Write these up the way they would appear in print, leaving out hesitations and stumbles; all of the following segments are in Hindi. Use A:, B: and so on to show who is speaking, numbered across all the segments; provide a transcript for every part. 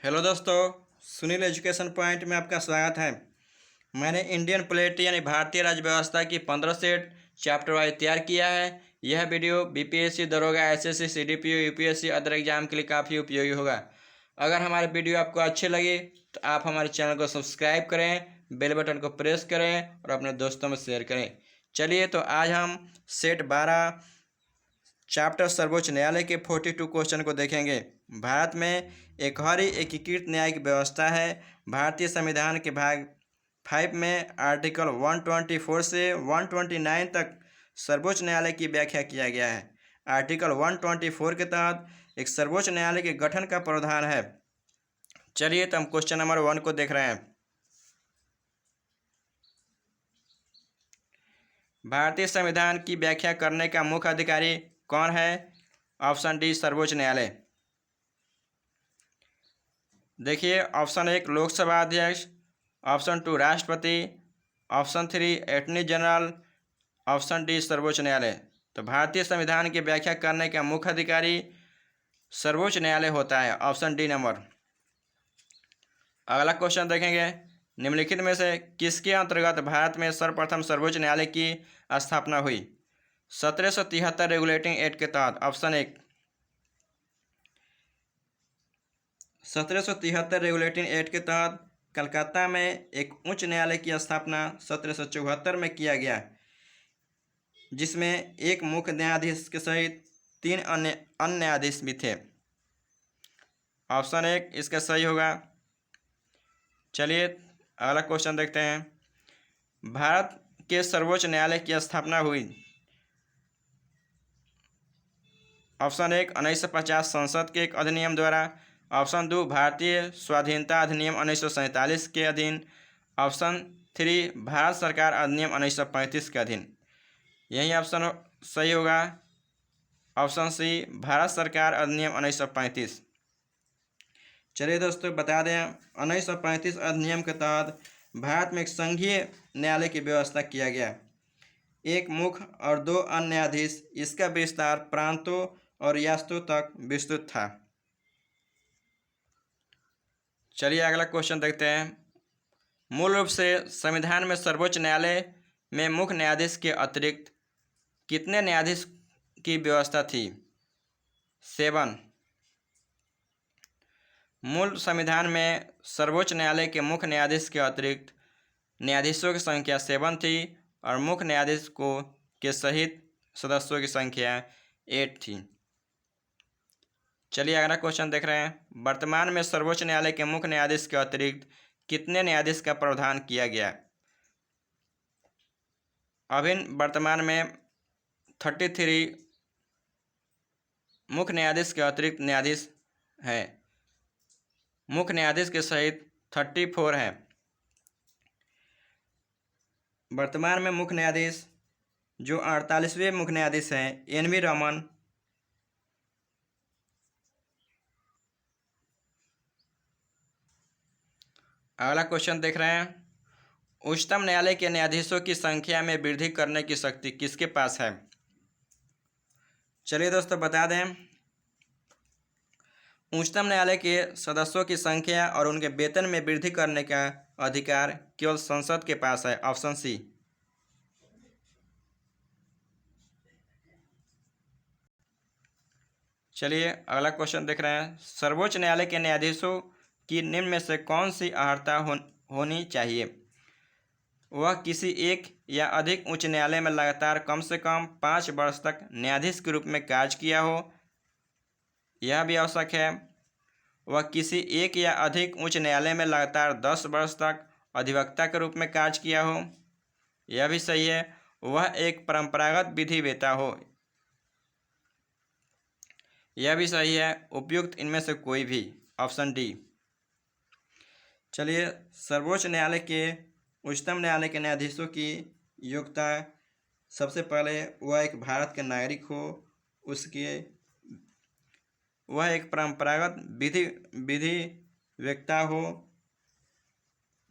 A: हेलो दोस्तों, सुनील एजुकेशन पॉइंट में आपका स्वागत है। मैंने इंडियन प्लेटी यानी भारतीय राज्य व्यवस्था की 15 सेट चैप्टर वाइज तैयार किया है। यह वीडियो बीपीएससी, दरोगा, SSC, CDPO, UPSC other exam के लिए काफ़ी उपयोगी होगा। अगर हमारे वीडियो आपको अच्छे लगे तो आप हमारे चैनल को सब्सक्राइब करें, बेल बटन को प्रेस करें और अपने दोस्तों में शेयर करें। चलिए तो आज हम सेट 12 चैप्टर सर्वोच्च न्यायालय के 42 क्वेश्चन को देखेंगे। भारत में एक और ही एकीकृत न्यायिक व्यवस्था है। भारतीय संविधान के भाग 5 में आर्टिकल 124 से 129 तक सर्वोच्च न्यायालय की व्याख्या किया गया है। आर्टिकल 124 के तहत एक सर्वोच्च न्यायालय के गठन का प्रावधान है। चलिए तो हम क्वेश्चन नंबर 1 को देख रहे हैं। भारतीय संविधान की व्याख्या करने का मुख्य अधिकारी कौन है? ऑप्शन डी, सर्वोच्च न्यायालय। देखिए, ऑप्शन 1 लोकसभा अध्यक्ष, ऑप्शन 2 राष्ट्रपति, option 3 attorney general, option D सर्वोच्च न्यायालय। तो भारतीय संविधान की व्याख्या करने का मुख्य अधिकारी सर्वोच्च न्यायालय होता है, ऑप्शन डी नंबर। अगला क्वेश्चन देखेंगे, निम्नलिखित में से किसके अंतर्गत भारत में सर्वप्रथम सर्वोच्च न्यायालय की स्थापना हुई? 1773 रेगुलेटिंग एक्ट के तहत। ऑप्शन 1 1773 रेगुलेटिंग एक्ट के तहत कलकत्ता में एक उच्च न्यायालय की स्थापना 1774 में किया गया, जिसमें एक मुख्य न्यायाधीश के सहित 3 अन्य न्यायाधीश भी थे। ऑप्शन 1 इसका सही होगा। चलिए अगला क्वेश्चन देखते हैं। भारत के सर्वोच्च न्यायालय की स्थापना हुई। ऑप्शन 1 1950 संसद के एक अधिनियम द्वारा, ऑप्शन 2 भारतीय स्वाधीनता अधिनियम 1947 के अधीन, ऑप्शन 3 भारत सरकार अधिनियम 1935 के अधीन। यही ऑप्शन सही होगा, ऑप्शन सी भारत सरकार अधिनियम 1935। चलिए दोस्तों बता दें, 1935 अधिनियम के तहत भारत में एक संघीय न्यायालय की व्यवस्था किया गया, एक मुख्य और 2 अन्य न्यायाधीश। इसका विस्तार प्रांतों और रियासतों तक विस्तृत था। चलिए अगला क्वेश्चन देखते हैं। मूल रूप से संविधान में सर्वोच्च न्यायालय में मुख्य न्यायाधीश के अतिरिक्त कितने न्यायाधीश की व्यवस्था थी? 7। मूल संविधान में सर्वोच्च न्यायालय के मुख्य न्यायाधीश के अतिरिक्त न्यायाधीशों की संख्या 7 थी और मुख्य न्यायाधीश के सहित सदस्यों की संख्या 8 थी। चलिए अगला क्वेश्चन देख रहे हैं। वर्तमान में सर्वोच्च न्यायालय के मुख्य न्यायाधीश के अतिरिक्त कितने न्यायाधीश का प्रावधान किया गया? अभी वर्तमान में 33 मुख्य न्यायाधीश के अतिरिक्त न्यायाधीश हैं। मुख्य न्यायाधीश के सहित 34 हैं। वर्तमान में मुख्य न्यायाधीश जो 48वें मुख्य न्यायाधीश हैं, एन.वी. रमन, अगला क्वेश्चन देख रहे हैं। उच्चतम न्यायालय के न्यायाधीशों की संख्या में वृद्धि करने की शक्ति किसके पास है? चलिए दोस्तों बता दें, उच्चतम न्यायालय के सदस्यों की संख्या और उनके वेतन में वृद्धि करने का अधिकार केवल संसद के पास है, ऑप्शन सी। चलिए अगला क्वेश्चन देख रहे हैं। सर्वोच्च न्यायालय के न्यायाधीशों की निम्न में से कौन सी अर्हता होनी चाहिए? वह किसी एक या अधिक उच्च न्यायालय में लगातार कम से कम 5 वर्ष तक न्यायाधीश के रूप में कार्य किया हो, यह भी आवश्यक है। वह किसी एक या अधिक उच्च न्यायालय में लगातार 10 वर्ष तक अधिवक्ता के रूप में कार्य किया हो, यह भी सही है। वह एक परंपरागत विधि वेत्ता हो, यह भी सही है। उपयुक्त इनमें से कोई भी, ऑप्शन डी। चलिए सर्वोच्च न्यायालय के उच्चतम न्यायालय के न्यायाधीशों की योग्यता, सबसे पहले वह एक भारत के नागरिक हो, वह एक परंपरागत विधि वेत्ता हो,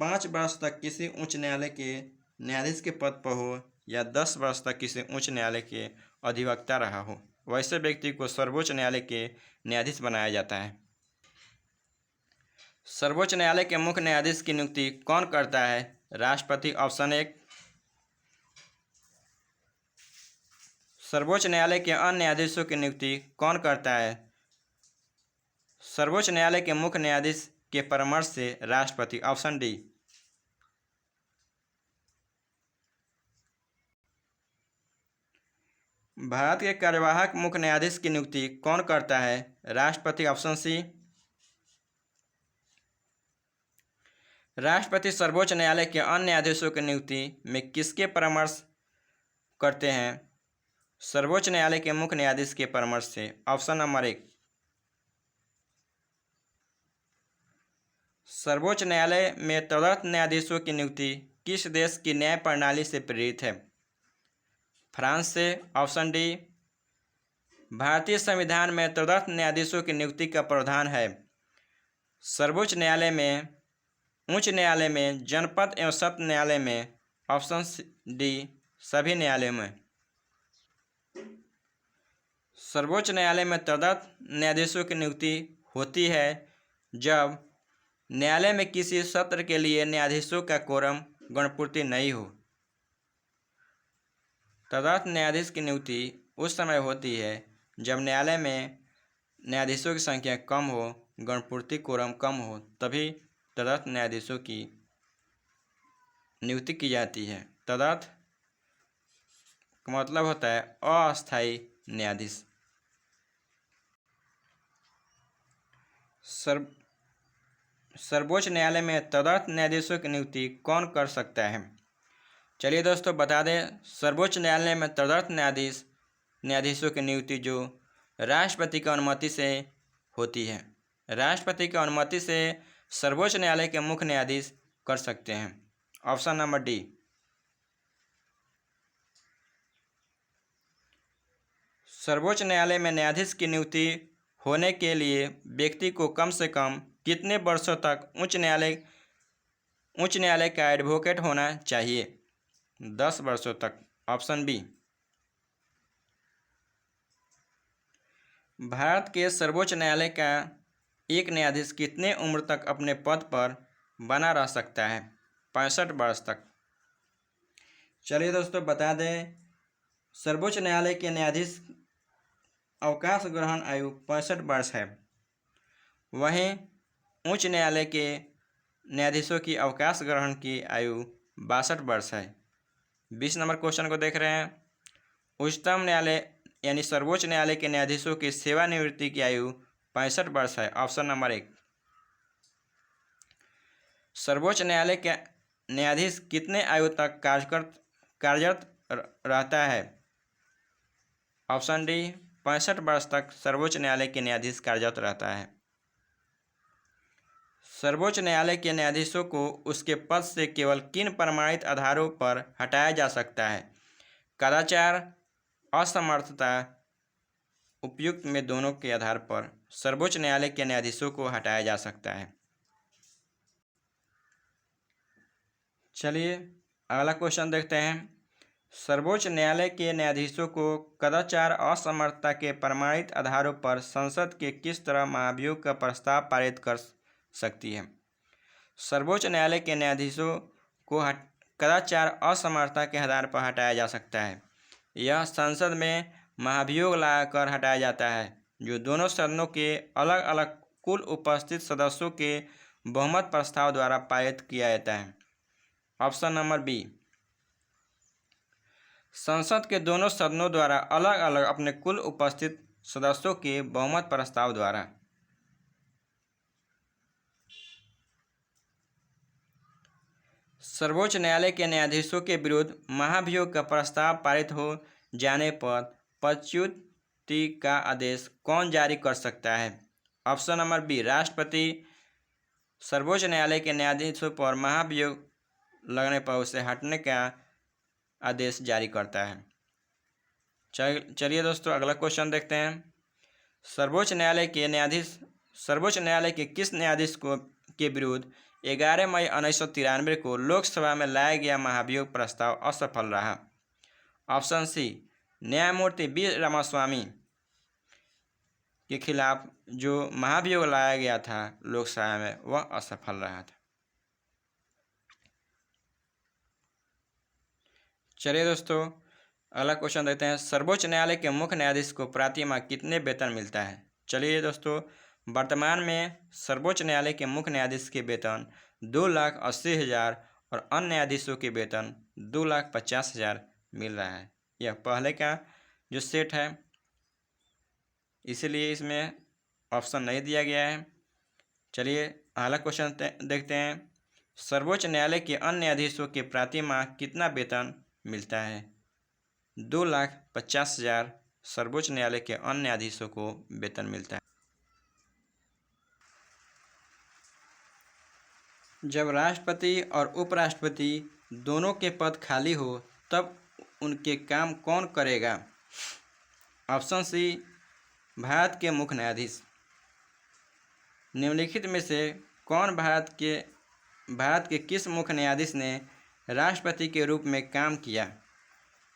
A: 5 वर्ष तक किसी उच्च न्यायालय के न्यायाधीश के पद पर हो या 10 वर्ष तक किसी उच्च न्यायालय के अधिवक्ता रहा हो, वैसे व्यक्ति को सर्वोच्च न्यायालय के न्यायाधीश बनाया जाता है। सर्वोच्च न्यायालय के मुख्य न्यायाधीश की नियुक्ति कौन करता है? राष्ट्रपति। ऑप्शन 1। सर्वोच्च न्यायालय के अन्य न्यायाधीशों की नियुक्ति कौन करता है? सर्वोच्च न्यायालय के मुख्य न्यायाधीश के परामर्श से राष्ट्रपति। Option D. भारत के कार्यवाहक मुख्य न्यायाधीश की नियुक्ति कौन करता है? राष्ट्रपति। Option C. राष्ट्रपति सर्वोच्च न्यायालय के अन्य न्यायाधीशों की नियुक्ति में किसके परामर्श करते हैं? सर्वोच्च न्यायालय के मुख्य न्यायाधीश के परामर्श से। Option number 1। सर्वोच्च न्यायालय में तदर्थ न्यायाधीशों की नियुक्ति किस देश की न्याय प्रणाली से प्रेरित है? फ्रांस से। Option D. भारतीय संविधान में तदर्थ न्यायाधीशों की नियुक्ति का प्रावधान है। सर्वोच्च न्यायालय में, उच्च न्यायालय में, जनपद एवं सत्र न्यायालय में। Option D. सभी न्यायालयों में। सर्वोच्च न्यायालय में तदर्थ न्यायाधीशों की नियुक्ति होती है जब न्यायालय में किसी सत्र के लिए न्यायाधीशों का कोरम गणपूर्ति नहीं हो। तदर्थ न्यायाधीश की नियुक्ति उस समय होती है जब न्यायालय में न्यायाधीशों की संख्या कम हो, गणपूर्ति कोरम कम हो, तभी तदर्थ न्यायाधीशों की नियुक्ति की जाती है। तदर्थ का मतलब होता है अस्थायी न्यायाधीश। सर्वोच्च न्यायालय में तदर्थ न्यायाधीशों की नियुक्ति कौन कर सकता है? चलिए दोस्तों बता दें, सर्वोच्च न्यायालय में तदर्थ न्यायाधीशों की नियुक्ति जो राष्ट्रपति की अनुमति से होती है। राष्ट्रपति की अनुमति से सर्वोच्च न्यायालय के मुख्य न्यायाधीश कर सकते हैं। Option number D. सर्वोच्च न्यायालय में न्यायाधीश की नियुक्ति होने के लिए व्यक्ति को कम से कम कितने वर्षों तक उच्च न्यायालय का एडवोकेट होना चाहिए? 10 वर्षों तक। Option B. भारत के सर्वोच्च न्यायालय का एक न्यायाधीश कितने उम्र तक अपने पद पर बना रह सकता है? 65 वर्ष तक। चलिए दोस्तों बता दें, सर्वोच्च न्यायालय के न्यायाधीश अवकाश ग्रहण आयु 65 वर्ष है। वहीं उच्च न्यायालय के न्यायाधीशों की अवकाश ग्रहण की आयु 62 वर्ष है। 20 नंबर क्वेश्चन को देख रहे हैं। उच्चतम न्यायालय यानी सर्वोच्च न्यायालय के न्यायाधीशों की सेवानिवृत्ति की आयु 65 वर्ष है। Option number 1। सर्वोच्च न्यायालय के न्यायाधीश कितने आयु तक कार्यरत रहता है? Option D. 65 वर्ष तक सर्वोच्च न्यायालय के न्यायाधीश कार्यरत रहता है। सर्वोच्च न्यायालय के न्यायाधीशों को उसके पद से केवल किन प्रमाणित आधारों पर हटाया जा सकता है? कदाचार, असमर्थता, उपयुक्त में दोनों के आधार पर सर्वोच्च न्यायालय के न्यायाधीशों को हटाया जा सकता है। चलिए अगला क्वेश्चन देखते हैं। सर्वोच्च न्यायालय के न्यायाधीशों को कदाचार, असमर्थता के प्रमाणित आधारों पर संसद के किस तरह महाभियोग का प्रस्ताव पारित कर सकती है? सर्वोच्च न्यायालय के न्यायाधीशों को कदाचार, असमर्थता के आधार पर हटाया जा सकता है। यह संसद में महाभियोग लाकर हटाया जाता है जो दोनों सदनों के अलग अलग कुल उपस्थित सदस्यों के बहुमत प्रस्ताव द्वारा पारित किया जाता है। Option number B. संसद के दोनों सदनों द्वारा अलग अलग अपने कुल उपस्थित सदस्यों के बहुमत प्रस्ताव द्वारा। सर्वोच्च न्यायालय के न्यायाधीशों के विरुद्ध महाभियोग का प्रस्ताव पारित हो जाने पर पदच्युति का आदेश कौन जारी कर सकता है? Option number B. राष्ट्रपति सर्वोच्च न्यायालय के न्यायाधीशों पर महाभियोग लगने पर उसे हटने का आदेश जारी करता है। चलिए दोस्तों अगला क्वेश्चन देखते हैं। सर्वोच्च न्यायालय के किस न्यायाधीश के विरुद्ध 11 मई 1993 को लोकसभा में लाया गया महाभियोग प्रस्ताव असफल रहा? Option C. न्यायमूर्ति बी रामास्वामी। के खिलाफ जो महाभियोग लाया गया था लोकसभा में, वह असफल रहा था। चलिए दोस्तों, अगला क्वेश्चन देखते हैं। सर्वोच्च न्यायालय के मुख्य न्यायाधीश को प्रति माह कितने वेतन मिलता है? चलिए दोस्तों, वर्तमान में सर्वोच्च न्यायालय के मुख्य न्यायाधीश के वेतन 2,80,000 और अन्य न्यायाधीशों के वेतन 2,50,000 मिल रहा है। यह पहले का जो सेट है, इसीलिए इसमें ऑप्शन नहीं दिया गया है। चलिए अगला क्वेश्चन देखते हैं। सर्वोच्च न्यायालय के अन्य न्यायाधीशों के प्रति माह कितना वेतन मिलता है? 2,50,000 सर्वोच्च न्यायालय के अन्य न्यायाधीशों को वेतन मिलता है। जब राष्ट्रपति और उपराष्ट्रपति दोनों के पद खाली हो तब उनके काम कौन करेगा? ऑप्शन सी, भारत के मुख्य न्यायाधीश। निम्नलिखित में से कौन भारत के किस मुख्य न्यायाधीश ने राष्ट्रपति के रूप में काम किया?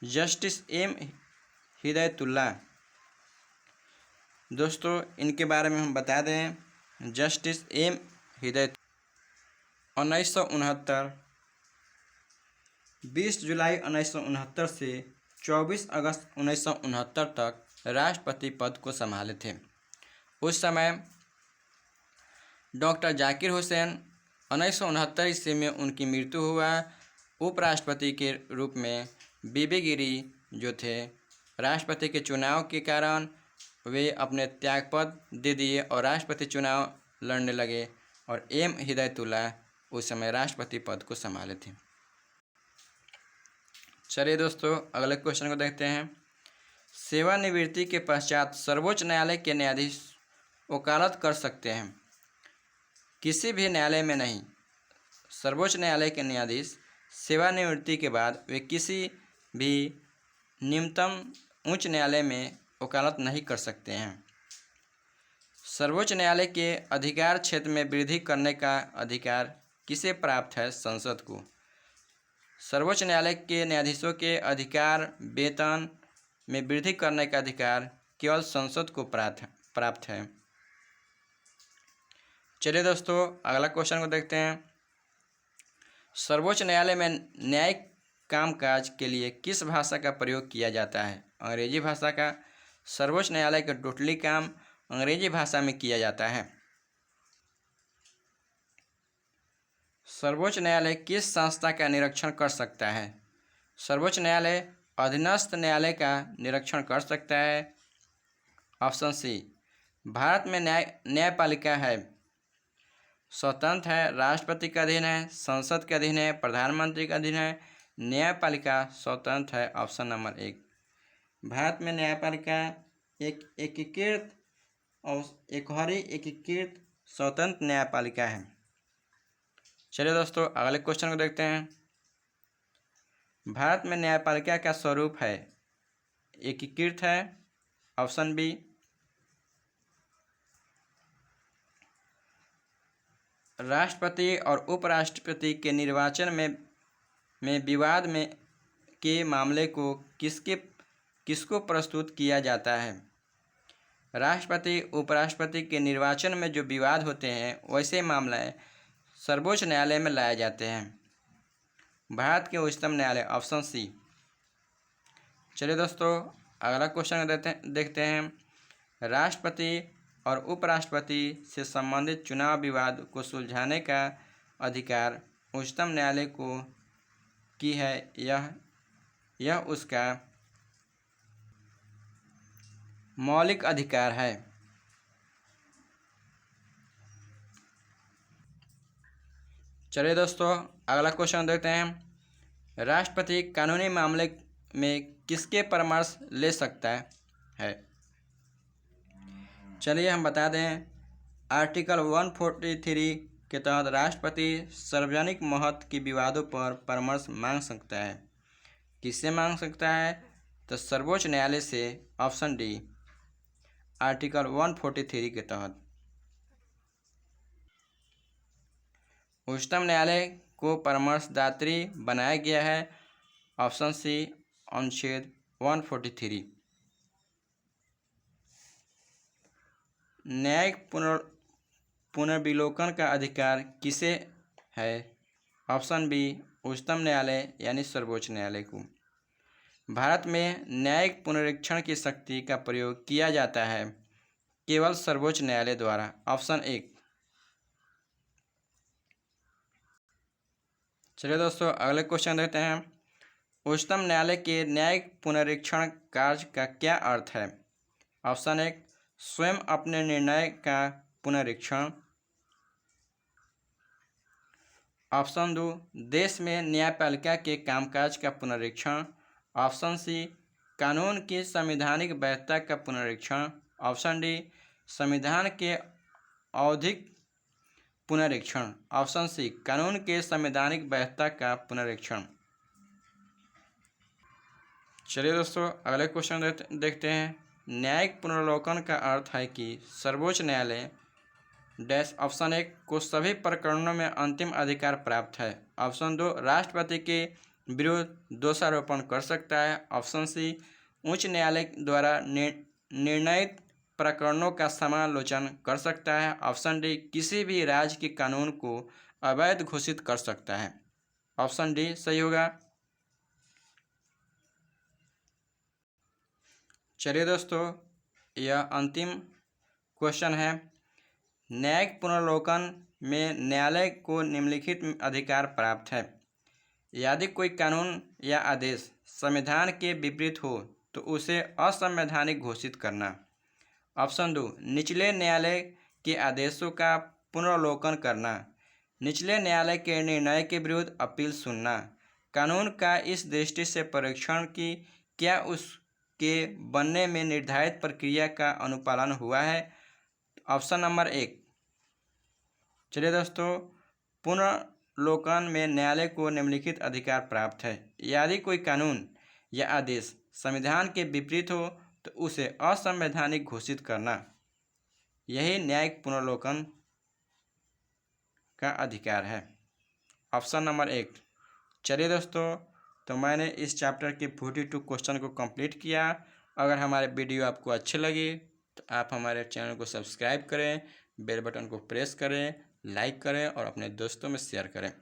A: Justice M Hidayatullah. दोस्तों, इनके बारे में हम बता दें। जस्टिस एम हिदायत 1969 20 जुलाई 1969 से 24 अगस्त 1969 तक राष्ट्रपति पद को संभाले थे। उस समय डॉक्टर जाकिर हुसैन 1969 ईस्वी में उनकी मृत्यु हुआ। उपराष्ट्रपति के रूप में बीबी गिरी जो थे, राष्ट्रपति के चुनाव के कारण वे अपने त्यागपद दे दिए और राष्ट्रपति चुनाव लड़ने लगे और एम हिदायतुल्ला उस समय राष्ट्रपति पद को संभाले थे। चलिए दोस्तों, अगले क्वेश्चन को देखते हैं। सेवानिवृत्ति के पश्चात सर्वोच्च न्यायालय के न्यायाधीश वकालत कर सकते हैं, किसी भी न्यायालय में नहीं। सर्वोच्च न्यायालय के न्यायाधीश सेवानिवृत्ति के बाद वे किसी भी निम्नतम उच्च न्यायालय में वकालत नहीं कर सकते हैं। सर्वोच्च न्यायालय के अधिकार क्षेत्र में वृद्धि करने का अधिकार किसे प्राप्त है? संसद को। सर्वोच्च न्यायालय के न्यायाधीशों के अधिकार वेतन में वृद्धि करने का अधिकार केवल संसद को प्राप्त है। चलिए दोस्तों, अगला क्वेश्चन को देखते हैं। सर्वोच्च न्यायालय में न्यायिक कामकाज के लिए किस भाषा का प्रयोग किया जाता है? अंग्रेजी भाषा का। सर्वोच्च न्यायालय का टोटली काम अंग्रेजी भाषा में किया जाता है। सर्वोच्च न्यायालय किस संस्था का निरीक्षण कर सकता है? सर्वोच्च न्यायालय अधीनस्थ न्यायालय का निरीक्षण कर सकता है। ऑप्शन सी, भारत में न्यायपालिका है, स्वतंत्र है, राष्ट्रपति के अधीन है, संसद के अधीन है, प्रधानमंत्री के अधीन है। न्यायपालिका स्वतंत्र है। Option number 1। भारत में न्यायपालिका एक एकीकृत और एकीकृत स्वतंत्र न्यायपालिका है। चलिए दोस्तों, अगले क्वेश्चन को देखते हैं। भारत में न्यायपालिका का स्वरूप है, एकीकृत है। Option B. राष्ट्रपति और उपराष्ट्रपति के निर्वाचन में विवाद के मामले को किसको प्रस्तुत किया जाता है? राष्ट्रपति उपराष्ट्रपति के निर्वाचन में जो विवाद होते हैं वैसे मामले सर्वोच्च न्यायालय में लाए जाते हैं। भारत के उच्चतम न्यायालय। Option C. चलिए दोस्तों, अगला क्वेश्चन देखते हैं। राष्ट्रपति और उपराष्ट्रपति से संबंधित चुनाव विवाद को सुलझाने का अधिकार उच्चतम न्यायालय को की है। यह उसका मौलिक अधिकार है। चलिए दोस्तों, अगला क्वेश्चन देखते हैं। राष्ट्रपति कानूनी मामले में किसके परामर्श ले सकता है? चलिए हम बता दें। आर्टिकल 143 के तहत राष्ट्रपति सार्वजनिक महत्व के विवादों पर परामर्श मांग सकता है। किससे मांग सकता है? तो सर्वोच्च न्यायालय से। ऑप्शन डी, आर्टिकल 143 के तहत। उच्चतम न्यायालय को परामर्शदात्री बनाया गया है। ऑप्शन सी, अनुच्छेद 143। न्यायिक पुनर्विलोकन का अधिकार किसे है? ऑप्शन बी उच्चतम न्यायालय यानी सर्वोच्च न्यायालय को। भारत में न्यायिक पुनरीक्षण की शक्ति का प्रयोग किया जाता है केवल सर्वोच्च न्यायालय द्वारा। ऑप्शन एक। चलिए दोस्तों अगले क्वेश्चन देखते हैं। उच्चतम न्यायालय के न्यायिक पुनरीक्षण कार्य का क्या अर्थ है? ऑप्शन एक स्वयं अपने निर्णय का पुनरीक्षण। ऑप्शन दो देश में न्यायपालिका के कामकाज का पुनरीक्षण। ऑप्शन सी कानून की संवैधानिक वैधता का पुनरीक्षण। ऑप्शन डी संविधान के औद्योगिक पुनरीक्षण। ऑप्शन सी कानून के संवैधानिक वैधता का पुनरीक्षण। चलिए दोस्तों अगले क्वेश्चन देखते हैं। न्यायिक पुनर्विलोकन का अर्थ है कि सर्वोच्च न्यायालय डैश ऑप्शन एक को सभी प्रकरणों में अंतिम अधिकार प्राप्त है। ऑप्शन दो राष्ट्रपति के विरुद्ध दोषारोपण कर सकता है। ऑप्शन सी उच्च न्यायालय द्वारा निर्णयित प्रकरणों का समालोचन कर सकता है। ऑप्शन डी किसी भी राज्य के कानून को अवैध घोषित कर सकता है। ऑप्शन डी सही होगा। चलिए दोस्तों यह अंतिम क्वेश्चन है। न्यायिक पुनर्विलोकन में न्यायालय को निम्नलिखित अधिकार प्राप्त है। यदि कोई कानून या आदेश संविधान के विपरीत हो तो उसे असंवैधानिक घोषित करना। ऑप्शन दो निचले न्यायालय के आदेशों का पुनर्विलोकन करना। निचले न्यायालय के निर्णय के विरुद्ध अपील सुनना। कानून का इस दृष्टि से परीक्षण कि क्या उसके बनने में निर्धारित प्रक्रिया का अनुपालन हुआ है। ऑप्शन नंबर एक। चलिए दोस्तों पुनर्विलोकन में न्यायालय को निम्नलिखित अधिकार प्राप्त है। यदि कोई कानून या आदेश संविधान के विपरीत हो तो उसे असंवैधानिक घोषित करना। यही न्यायिक पुनर्विलोकन का अधिकार है। ऑप्शन नंबर एक। चलिए दोस्तों तो मैंने इस चैप्टर के 42 क्वेश्चन को कंप्लीट किया। अगर हमारे वीडियो आपको अच्छे लगे तो आप हमारे चैनल को सब्सक्राइब करें, बेल बटन को प्रेस करें, लाइक करें और अपने दोस्तों में शेयर करें।